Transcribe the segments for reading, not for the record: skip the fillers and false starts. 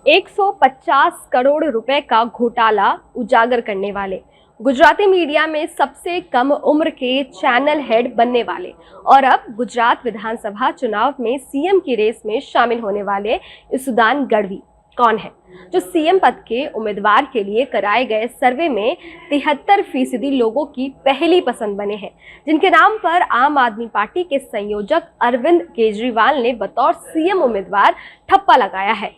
150 करोड़ रुपए का घोटाला उजागर करने वाले, गुजराती मीडिया में सबसे कम उम्र के चैनल हेड बनने वाले और अब गुजरात विधानसभा चुनाव में सीएम की रेस में शामिल होने वाले इसुदान गढ़वी कौन है, जो सीएम पद के उम्मीदवार के लिए कराए गए सर्वे में 73% लोगों की पहली पसंद बने हैं, जिनके नाम पर आम आदमी पार्टी के संयोजक अरविंद केजरीवाल ने बतौर सीएम उम्मीदवार ठप्पा लगाया है।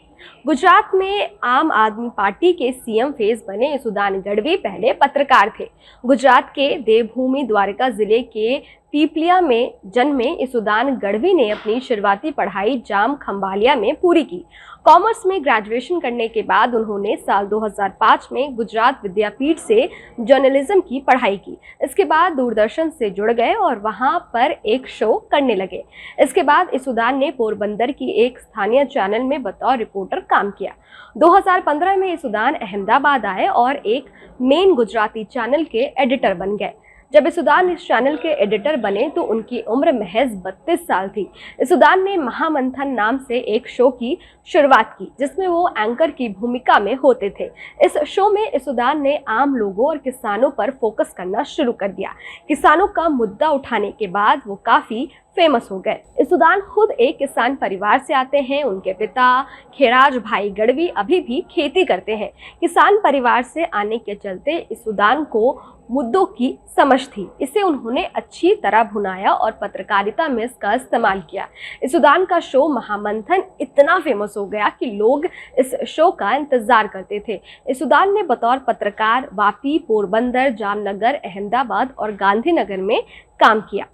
गुजरात में आम आदमी पार्टी के सीएम फेस बने इसुदान गढ़वी पहले पत्रकार थे। गुजरात के देवभूमि द्वारका जिले के पीपलिया में जन्मे इसुदान गढ़वी ने अपनी शुरुआती पढ़ाई जाम खंभालिया में पूरी की। कॉमर्स में ग्रेजुएशन करने के बाद उन्होंने साल 2005 में गुजरात विद्यापीठ से जर्नलिज्म की पढ़ाई की। इसके बाद दूरदर्शन से जुड़ गए और वहां पर एक शो करने लगे। इसके बाद इसुदान ने पोरबंदर की एक स्थानीय चैनल में बतौर रिपोर्टर काम किया। 2015 में इसुदान अहमदाबाद आए और एक मेन गुजराती चैनल के एडिटर बन गए। जब इसुदान इस चैनल के एडिटर बने तो उनकी उम्र महज 32 साल थी। इसुदान ने महामंथन नाम से एक शो की शुरुआत की, जिसमें वो एंकर की भूमिका में होते थे। इस शो में इसुदान ने आम लोगों और किसानों पर फोकस करना शुरू कर दिया। किसानों का मुद्दा उठाने के बाद वो काफी फेमस हो गए। इसुदान खुद एक किसान परिवार से आते हैं। उनके पिता खेराज भाई गढ़वी अभी भी खेती करते हैं। किसान परिवार से आने के चलते इसुदान को मुद्दों की समझ थी। इसे उन्होंने अच्छी तरह भुनाया और पत्रकारिता में इसका इस्तेमाल किया। इसुदान का शो महामंथन इतना फेमस हो गया कि लोग इस शो का इंतजार करते थे। इसुदान ने बतौर पत्रकार वापी, पोरबंदर, जामनगर, अहमदाबाद और गांधीनगर में काम किया।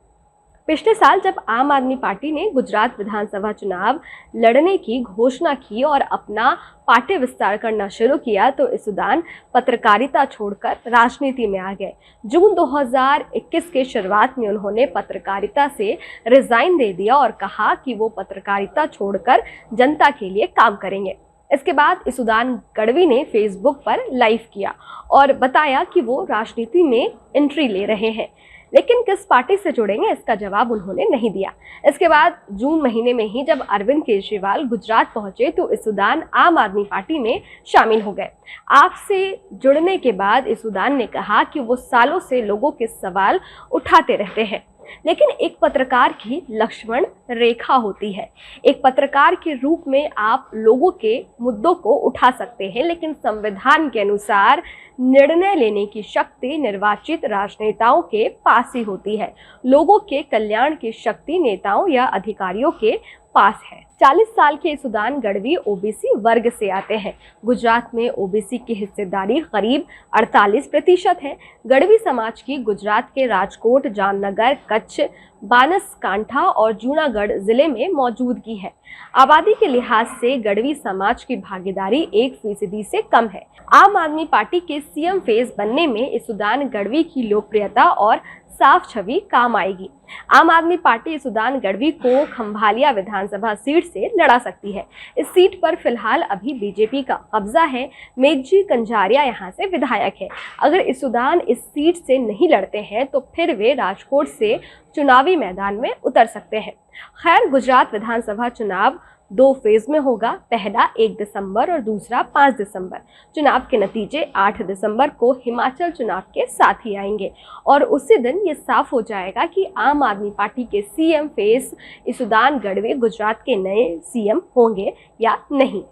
पिछले साल जब आम आदमी पार्टी ने गुजरात विधानसभा चुनाव लड़ने की घोषणा की और अपना पार्टी विस्तार करना शुरू किया तो इसुदान पत्रकारिता छोड़कर राजनीति में आ गए। जून 2021 के शुरुआत में उन्होंने पत्रकारिता से रिजाइन दे दिया और कहा कि वो पत्रकारिता छोड़कर जनता के लिए काम करेंगे। इसके बाद इसुदान गढ़वी ने फेसबुक पर लाइव किया और बताया कि वो राजनीति में एंट्री ले रहे हैं, लेकिन किस पार्टी से जुड़ेंगे इसका जवाब उन्होंने नहीं दिया। इसके बाद जून महीने में ही जब अरविंद केजरीवाल गुजरात पहुंचे तो इसुदान आम आदमी पार्टी में शामिल हो गए। आपसे जुड़ने के बाद इसुदान ने कहा कि वो सालों से लोगों के सवाल उठाते रहते हैं, लेकिन एक पत्रकार की लक्ष्मण रेखा होती है। एक पत्रकार के रूप में आप लोगों के मुद्दों को उठा सकते हैं, लेकिन संविधान के अनुसार निर्णय लेने की शक्ति निर्वाचित राजनेताओं के पास ही होती है। लोगों के कल्याण की शक्ति नेताओं या अधिकारियों के पास है। 40 साल के इसुदान गढ़वी ओबीसी वर्ग से आते हैं। गुजरात में ओबीसी की हिस्सेदारी करीब 48% है। गढ़वी समाज की गुजरात के राजकोट, जामनगर, कच्छ, बानसकांठा और जूनागढ़ जिले में मौजूदगी है। आबादी के लिहाज से गढ़वी समाज की भागीदारी 1% से कम है। आम आदमी पार्टी के सीएम फेस बनने में इसुदान गढ़वी की लोकप्रियता और साफ छवि काम आएगी। आम आदमी पार्टी इसुदान गढ़वी को खंभालिया विधानसभा सीट से लड़ा सकती है। इस सीट पर फिलहाल अभी बीजेपी का कब्जा है। मेघजी कंजारिया यहां से विधायक है। अगर इसुदान इस सीट से नहीं लड़ते हैं तो फिर वे राजकोट से चुनावी मैदान में उतर सकते हैं। खैर, गुजरात विधानसभा चुनाव 2 फेज में होगा। पहला 1 दिसंबर और दूसरा 5 दिसंबर। चुनाव के नतीजे 8 दिसंबर को हिमाचल चुनाव के साथ ही आएंगे और उसी दिन ये साफ हो जाएगा कि आम आदमी पार्टी के सीएम फेस इसुदान गढ़वी गुजरात के नए सीएम होंगे या नहीं।